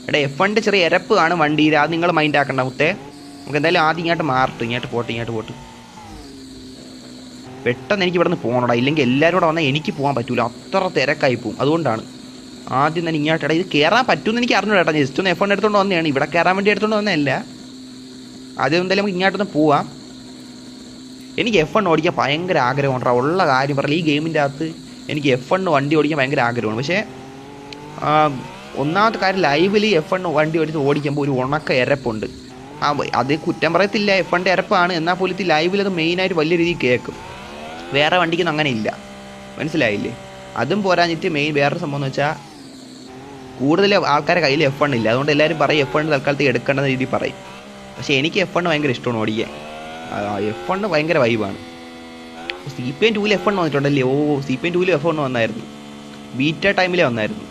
എടാ F1 ചെറിയ എരപ്പ് കാണും വണ്ടിയിൽ, അത് നിങ്ങൾ മൈൻഡ് ആക്കണ്ട മുത്തേ. നമുക്ക് എന്തായാലും ആദ്യം ഇങ്ങോട്ട് പോട്ട്. പെട്ടെന്ന് എനിക്ക് ഇവിടെ നിന്ന് പോകണോടാ, ഇല്ലെങ്കിൽ എല്ലാവരും കൂടെ വന്നാൽ എനിക്ക് പോകാൻ പറ്റൂല, അത്ര തിരക്കായി പോവും. അതുകൊണ്ടാണ് ആദ്യം തന്നെ ഇങ്ങോട്ട്. ഇത് കയറാൻ പറ്റുമെന്ന് എനിക്ക് അറിഞ്ഞു കേട്ടോ. ജസ്റ്റ് ഒന്ന് F1 എടുത്തുകൊണ്ട് വന്നതാണ്, ഇവിടെ കയറാൻ വേണ്ടി എടുത്തുകൊണ്ട് വന്നതല്ല. ആദ്യം എന്തായാലും നമുക്ക് ഇങ്ങോട്ടൊന്ന് പോവാം. എനിക്ക് F1 ഓടിക്കാൻ ഭയങ്കര ആഗ്രഹമുണ്ടാ, ഉള്ള കാര്യം പറയില്ല. ഈ ഗെയിമിൻ്റെ അകത്ത് എനിക്ക് F1 വണ്ടി ഓടിക്കാൻ ഭയങ്കര ആഗ്രഹമാണ്. പക്ഷേ ഒന്നാമത്തെ കാര്യം, ലൈവിൽ F1 വണ്ടി ഓടിക്കുമ്പോൾ ഒരു ഉണക്ക എരപ്പുണ്ട്. അത് കുറ്റം പറയത്തില്ല, F1 എരപ്പാണ്. എന്നാൽ പോലും ലൈവിൽ അത് മെയിനായിട്ട് വലിയ രീതിയിൽ കേൾക്കും. വേറെ വണ്ടിക്കൊന്നും അങ്ങനെ ഇല്ല, മനസ്സിലായില്ലേ? അതും പോരാഞ്ഞിട്ട് വേറൊരു സംഭവം എന്ന് വെച്ചാൽ, കൂടുതൽ ആൾക്കാരെ കയ്യിൽ F1 ഇല്ല. അതുകൊണ്ട് എല്ലാവരും പറയും F1 തൽക്കാലത്ത് എടുക്കേണ്ട രീതിയിൽ പറയും. പക്ഷേ എനിക്ക് F1 ഭയങ്കര ഇഷ്ടമാണ് ഓടിക്കാൻ. F1 ഭയങ്കര വൈബാണ്. CPM 2 F1 വന്നിട്ടുണ്ടല്ലേ? CPM 2 F1 വന്നായിരുന്നു, ബീറ്റ ടൈമിലേ വന്നായിരുന്നു.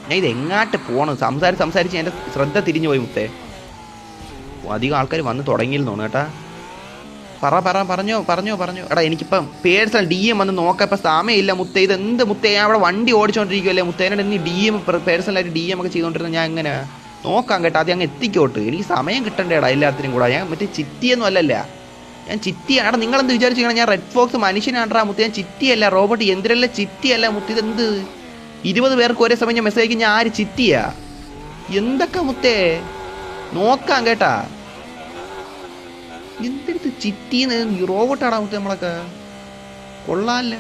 ഞാൻ ഇത് എങ്ങാട്ട് പോകണം സംസാരിച്ച് എൻ്റെ ശ്രദ്ധ തിരിഞ്ഞു പോയി മുത്തേ. അധികം ആൾക്കാർ വന്ന് തുടങ്ങിയെന്ന് തോന്നുന്നു കേട്ടാ. പറഞ്ഞോ. എടാ എനിക്കിപ്പം പേഴ്സണൽ DM വന്ന് നോക്കാം, ഇപ്പം സമയമില്ല മുത്തേ. ഇത് എന്ത് മുത്തേ, ഞാൻ അവിടെ വണ്ടി ഓടിച്ചോണ്ടിരിക്കുമല്ലേ മുത്തേ. എന്നോട് നീ DM പേഴ്സണലായിട്ട് DM ഒക്കെ ചെയ്തുകൊണ്ടിരുന്നത് ഞാൻ എങ്ങനെ നോക്കാം കേട്ടോ. അത് അങ്ങ് എത്തിക്കോട്ട്, എനിക്ക് സമയം കിട്ടണ്ടേടാ എല്ലാത്തിനും കൂടെ. ഞാൻ മറ്റേ ചിറ്റിയൊന്നും അല്ലല്ല, ഞാൻ ചിറ്റിയാണ്. നിങ്ങളെന്ത് വിചാരിച്ചിരിക്കണം ഞാൻ റെഡ് ഫോക്സ് മനുഷ്യനാണ്ടാ മുത്തേ. ഞാൻ ചിറ്റിയല്ല, റോബോട്ട് യന്ത്രമല്ല, ചിറ്റിയല്ല മുത്തേ. ഇതെന്ത് 20 പേർക്ക് ഒരേ സമയം ഞാൻ മെസ്സേജ് അയക്കും, ഞാൻ ആര് ചിറ്റിയാ? എന്തൊക്കെ മുത്തേ, നോക്കാം കേട്ടാ. എന്തെടുത്ത് ചിറ്റിന്ന് റോബോട്ടാടാ മുത്തേ, നമ്മളൊക്കെ കൊള്ളാല്ല.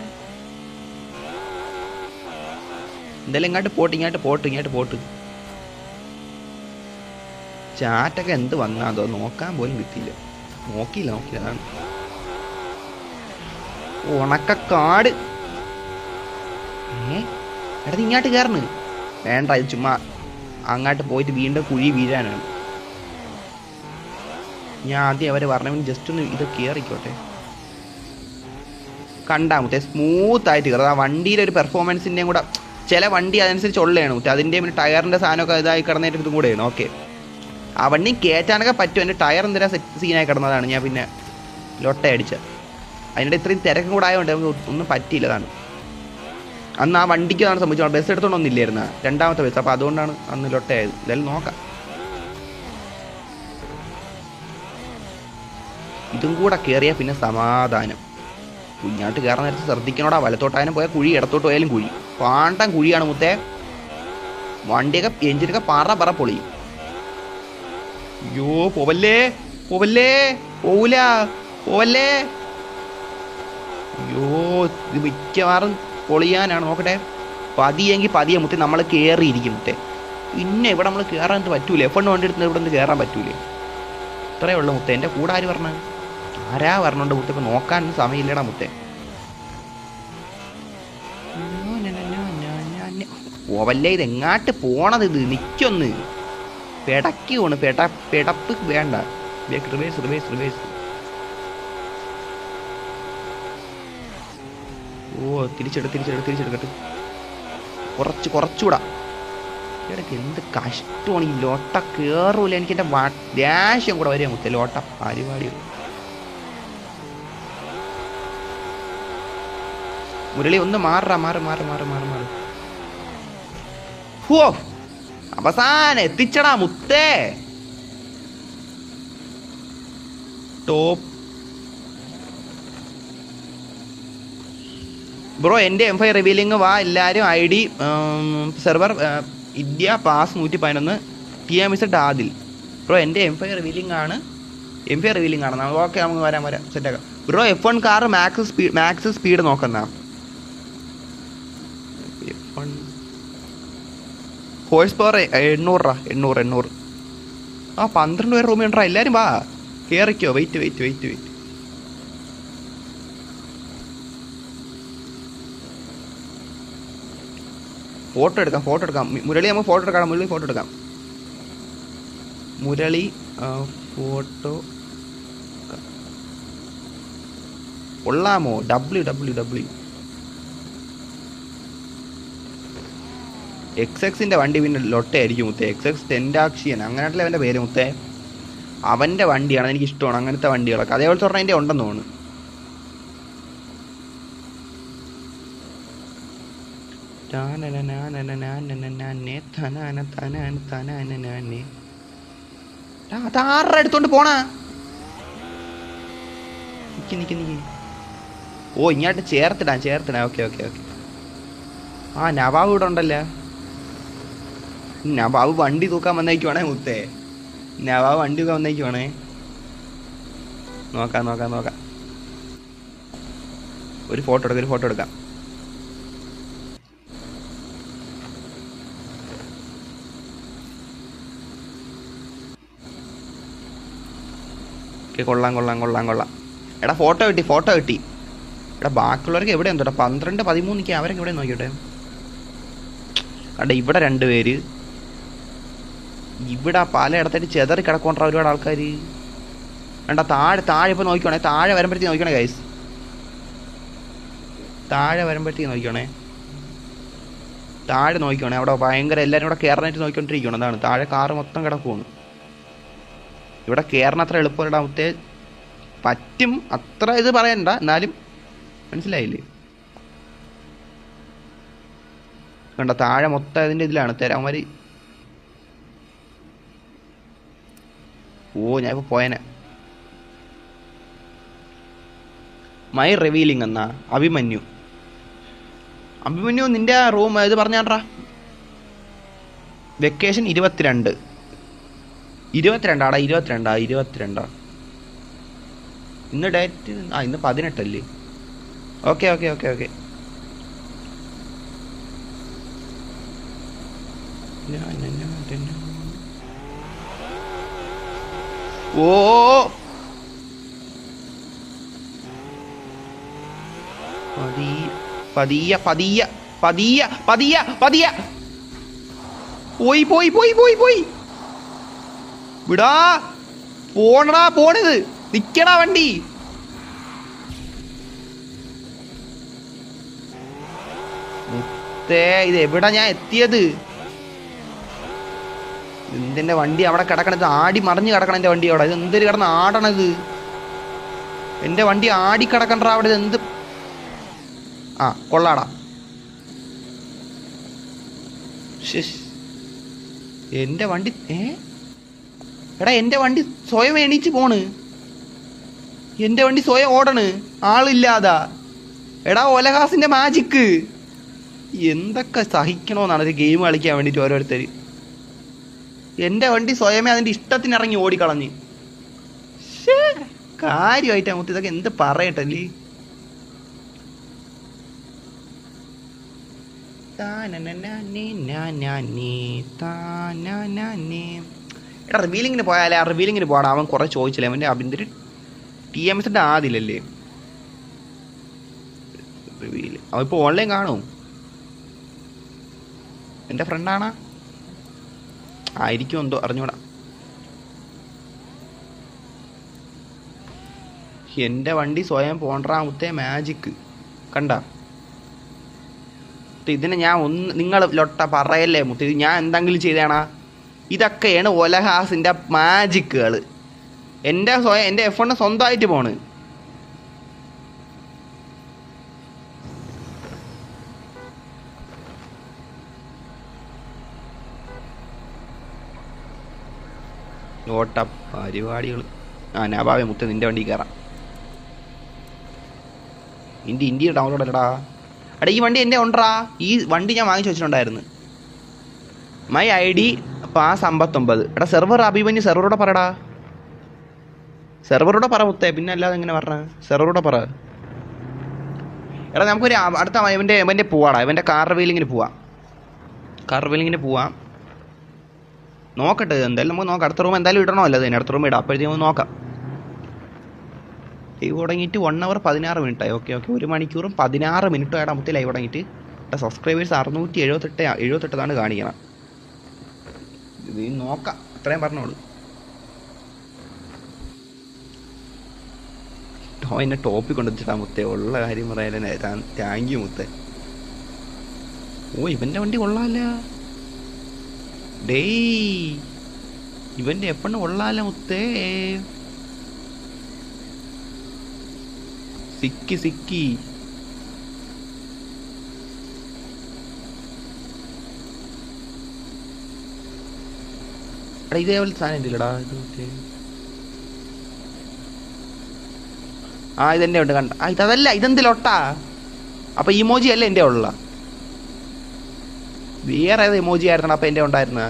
എന്തായാലും ഇങ്ങോട്ട് പോട്ട്. ചാറ്റൊക്കെ എന്ത് വന്നാതോ നോക്കാൻ പോലും കിട്ടിയില്ല. നോക്കിയില്ല അതാണ് ഉണക്കക്കാട്. എടാ ഇങ്ങോട്ട് കയറണ് വേണ്ട, ഇത് ചുമ്മാ അങ്ങോട്ട് പോയിട്ട് വീണ്ടും കുഴി വീഴാനാണ്. ഞാൻ ആദ്യം അവരെ പറഞ്ഞ ജസ്റ്റ് ഒന്ന് ഇത് കയറിക്കോട്ടെ. കണ്ടാ മുത്തേ, സ്മൂത്തായിട്ട് കയറുക. ആ വണ്ടിയുടെ ഒരു പെർഫോമൻസിൻ്റെയും കൂടെ, ചില വണ്ടി അതനുസരിച്ച് ഉള്ളതാണ് മുത്തേ. അതിൻ്റെ പിന്നെ ടയറിൻ്റെ സാധനമൊക്കെ ഇതായി കിടന്നിട്ട് ഇതും കൂടെയാണ്. ഓക്കെ, ആ വണ്ടി കയറ്റാനൊക്കെ പറ്റും. എൻ്റെ ടയർ എന്തിനാ സീനായി കിടന്നതാണ്, ഞാൻ പിന്നെ ലൊട്ടയടിച്ച. അതിൻ്റെ ഇത്രയും തിരക്കും കൂടെ ആയതുകൊണ്ട് നമുക്ക് ഒന്നും പറ്റിയില്ലതാണ്. അന്ന് ആ വണ്ടിക്ക് അതാണ് സംഭവിച്ചത്, ബസ് എടുത്തോണ്ടൊന്നില്ലായിരുന്നു, രണ്ടാമത്തെ ബസ്. അപ്പോൾ അതുകൊണ്ടാണ് അന്ന് ലൊട്ടയായത്. എന്തായാലും നോക്കാം. ഇതും കൂടെ കയറിയാൽ പിന്നെ സമാധാനം. കുഞ്ഞാട്ട് കയറാൻ നേരത്ത് ശ്രദ്ധിക്കണോടാ, വലത്തോട്ടായാലും പോയാൽ കുഴി, ഇടത്തോട്ട് പോയാലും കുഴി. പാണ്ടം കുഴിയാണ് മുത്തേ. വണ്ടിയൊക്കെ എഞ്ചിനൊക്കെ പറ പൊളിയും. അയ്യോ പോവല്ലേ, പോവല്ലേ. അയ്യോ ഇത് മിക്കവാറും പൊളിയാനാണ്. നോക്കട്ടെ, പതിയെ മുത്തേ നമ്മൾ കയറിയിരിക്കും മുത്തേ. പിന്നെ ഇവിടെ നമ്മൾ കയറാൻ പറ്റൂലേ? F1 വണ്ടി എടുത്ത് ഇവിടെ നിന്ന് കയറാൻ പറ്റൂലേ? ഇത്രയേ ഉള്ളൂ മുത്തേ. എൻ്റെ കൂടെ ആര് പറഞ്ഞ, ആരാ പറഞ്ഞോണ്ട് മുത്തേ? ഇപ്പം നോക്കാനൊന്നും സമയമില്ലടാ മുത്തേ. പോവല്ലേ, ഇത് എങ്ങാട്ട് പോണത്? ഇത് നിൽക്കൊന്ന് പെടക്കി പോണ്, പെടപ്പ് വേണ്ട. റിവേഴ്സ്. തിരിച്ചെടുക്കട്ടെ. കുറച്ചുകൂടാ. ഇടയ്ക്ക് എന്ത് കഷ്ടമാണ് ഈ ലോട്ട കയറൂല. എനിക്ക് എൻ്റെ ദേഷ്യം കൂടെ വരിക മുത്തേ. ലോട്ട പരിപാടി. മുരളി ഒന്ന് മാറ്. ഹോ, അവസാനം എത്തിച്ചടാ മുത്തേ. ടോപ്പ് ബ്രോ, എൻ്റെ M5 റിവീലിംഗ് വാ എല്ലാവരും. ID server India pass 111 TMZ Adil. Bro എൻ്റെ M5 റിവീലിംഗ് ആണ്. ഓക്കെ, നമുക്ക് വരാം സെറ്റാക്കാം. Bro F1 car max speed നോക്കുന്ന F1 ഹോഴ്സ് പവർ 800. ആ 12 പേര് റൂമിൽ ഉണ്ടാ. എല്ലാവരും വാ, കയറിക്കോ. വെയിറ്റ്. ഫോട്ടോ എടുക്കാം. മുരളി നമുക്ക് ഫോട്ടോ എടുക്കാം. മുരളി ഫോട്ടോ കൊള്ളാമോ? www XX വണ്ടി പിന്നെ ലൊട്ടയായിരിക്കും മുത്തേ. XX ടെൻഡാക്ഷിയൻ അങ്ങനെയായിട്ടല്ലേ അവൻ്റെ പേര് മുത്തേ. അവൻ്റെ വണ്ടിയാണ്, എനിക്ക് ഇഷ്ടമാണ് അങ്ങനത്തെ വണ്ടികളൊക്കെ. അതേപോലത്തെ പറഞ്ഞാൽ അതിൻ്റെ ഉണ്ടെന്ന് തോന്നുന്നു. അതാരുടെ എടുത്തോണ്ട് പോണാ? നിക്ക്. ഓ ഇങ്ങോട്ട് ചേർത്തിടാം. ഓക്കെ. ആ നവാബ് ഇവിടെ ഉണ്ടല്ലോ. നവാബ് വണ്ടി തൂക്കാൻ വന്നേക്കുവാണേ മുത്തേ. നവാബ് വണ്ടി തൂക്കാൻ വന്നേക്കുവാണേ. നോക്കാം. ഒരു ഫോട്ടോ എടുക്കാം. കൊള്ളാം. എടാ ഫോട്ടോ കിട്ടി. എടാ ബാക്കിയുള്ളവർക്ക് എവിടെ എന്തോട്ടാ 12-13 അവരൊക്കെ എവിടെ നോക്കിയോട്ടെ. കണ്ട ഇവിടെ 2 പേര്. ഇവിടെ പലയിടത്തായിട്ട് ചെതറി കിടക്കൊണ്ട ഒരുപാട് ആൾക്കാർ. വേണ്ട താഴെ ഇപ്പോൾ നോക്കിക്കോണേ. താഴെ വരുമ്പോഴത്തേക്ക് നോക്കിക്കോണേ ഗൈസ്. താഴെ നോക്കിക്കോണേ. അവിടെ ഭയങ്കര എല്ലാവരും ഇവിടെ കയറാനായിട്ട് നോക്കിക്കൊണ്ടിരിക്കണം. അതാണ് താഴെ കാറ് മൊത്തം കിടക്കുവാണ്. ഇവിടെ കയറണ അത്ര എളുപ്പമിടാമത്തെ പറ്റും. അത്ര ഇത് പറയണ്ട, എന്നാലും മനസ്സിലായില്ലേ? കണ്ട താഴെ മൊത്തം അതിൻ്റെ ഇതിലാണ് തരാമാര്. ഓ ഞാൻ ഇപ്പോൾ പോയനെ. മൈ റിവീലിംഗ് എന്നാ അഭിമന്യു നിന്റെ റൂം ഇത് പറഞ്ഞാണ്ടാ. വെക്കേഷൻ 22 ആടാ. 22 ഇന്ന് ഡേറ്റ് ഇന്ന് 18 അല്ലേ? ഓക്കെ. ഓ പതിയ പോയി വിടാ. പോണത് നിക്കടാ വണ്ടി. മുത്തേ ഇത് എവിടാ ഞാൻ എത്തിയത്? എന്തിന്റെ വണ്ടി അവിടെ കിടക്കണത്? ആടി മറിഞ്ഞ് കിടക്കണം എന്റെ വണ്ടി അവിടെ. ഇത് എന്തൊരു കിടന്ന് ആടണത്? എന്റെ വണ്ടി ആടി കിടക്കണ്ട അവിടെ. ഇത് എന്ത് കൊള്ളാടാ. എന്റെ വണ്ടി എടാ എന്റെ വണ്ടി സ്വയം എണീച്ച് പോണ്. എന്റെ വണ്ടി സ്വയം ഓടണ് ആളില്ലാതാ. എടാ ഒലഹാസിന്റെ മാജിക്ക്. എന്തൊക്കെ സഹിക്കണോന്നാണ് ഒരു ഗെയിം കളിക്കാൻ വേണ്ടിട്ട് ഓരോരുത്തർ. എന്റെ വണ്ടി സ്വയമേ അതിന്റെ ഇഷ്ടത്തിന് ഇറങ്ങി ഓടിക്കളഞ്ഞ്. കാര്യമായിട്ടാ മുത്ത് ഇതൊക്കെ എന്ത് പറയട്ടല്ലേ? എടാ റിവീലിങ്ങിന് പോയാലേ? ആ റിവീലിങ്ങിന് പോടാ. അവൻ കുറെ ചോദിച്ചില്ലേ അവൻ്റെ അഭിന്റെ TMSന്റെ ആദിലല്ലേ റിവീൽ. അവൻ ഇപ്പോൾ ഓൺലൈൻ കാണും. എൻ്റെ ഫ്രണ്ടാണാ ആയിരിക്കും എന്തോ അറിഞ്ഞൂടാ. എൻ്റെ വണ്ടി സ്വയം പോണ്ടാമത്തെ മാജിക്ക് കണ്ട. ഇതിനെ ഞാൻ നിങ്ങൾ ലൊട്ട പറയല്ലേ മുത്ത്. ഇത് ഞാൻ എന്തെങ്കിലും ചെയ്തേണാ? ഇതൊക്കെയാണ് ഒലഹാസിൻ്റെ മാജിക്കുകൾ. എൻ്റെ F1 സ്വന്തമായിട്ട് പോണ്. ഓട്ട പരിപാടികൾ. നവാബേ മുത്ത് നിൻ്റെ വണ്ടി കയറാം. ഇന്ത്യ ഡൗൺലോഡ് അല്ലടാ. എടാ ഈ വണ്ടി എൻ്റെ ഉണ്ടാ. ഈ വണ്ടി ഞാൻ വാങ്ങിച്ചു വെച്ചിട്ടുണ്ടായിരുന്നു. My ID pass 59. എടാ സെർവർ അഭിമന്യു സെർവറോടെ പറടാ. സെർവറോടെ പറ മുത്തേ. പിന്നെ അല്ലാതെ എങ്ങനെ പറഞ്ഞ? സെർവറോടെ പറ. എടാ നമുക്കൊരു അടുത്ത ഇവൻ്റെ പോവാടാ. ഇവൻ്റെ കാർ റിവീലിങ്ങിന് പോവാം. നോക്കട്ടെ എന്തായാലും നമുക്ക് നോക്കാം. അടുത്ത റൂം എന്തായാലും ഇടണമല്ലോ. അതിന് അടുത്ത റൂം ഇടാം. അപ്പോഴത്തേക്കും നമുക്ക് നോക്കാം. ലൈവ് തുടങ്ങിയിട്ട് 1 hour 16 minute. ഓക്കെ 1 മണിക്കൂറും 16 minute ആയിട്ട് നമുക്ക് ലൈവ് തുടങ്ങിയിട്ട്. സബ്സ്ക്രൈബേഴ്സ് 678 കാണിക്കണം. ഇത് നോക്കാം. അത്രയും പറഞ്ഞോളൂ. എന്നെ ടോപ്പിൽ കൊണ്ടുവച്ചിട്ടാ മുത്തേ. ഉള്ള കാര്യം പറയാൻ താങ്ക് യു മുത്തേ. ഓ ഇവൻ്റെ വണ്ടി കൊള്ളാല്ല. ഡേയ് ഇവൻ്റെ F1 കൊള്ളാല്ല മുത്തേ. സിക്കി ഇതേപോലെ സാധനം ഇല്ലടാ ഇത് ആ ഇതെൻ്റെ ഉണ്ട് കണ്ട ഇതല്ല ഇതെന്തിലൊട്ടാ അപ്പൊ ഇമോജി അല്ല എൻ്റെ ഉള്ള വേറെ ഏത് ഇമോജി ആയിരുന്നു അപ്പൊ എൻ്റെ ഉണ്ടായിരുന്ന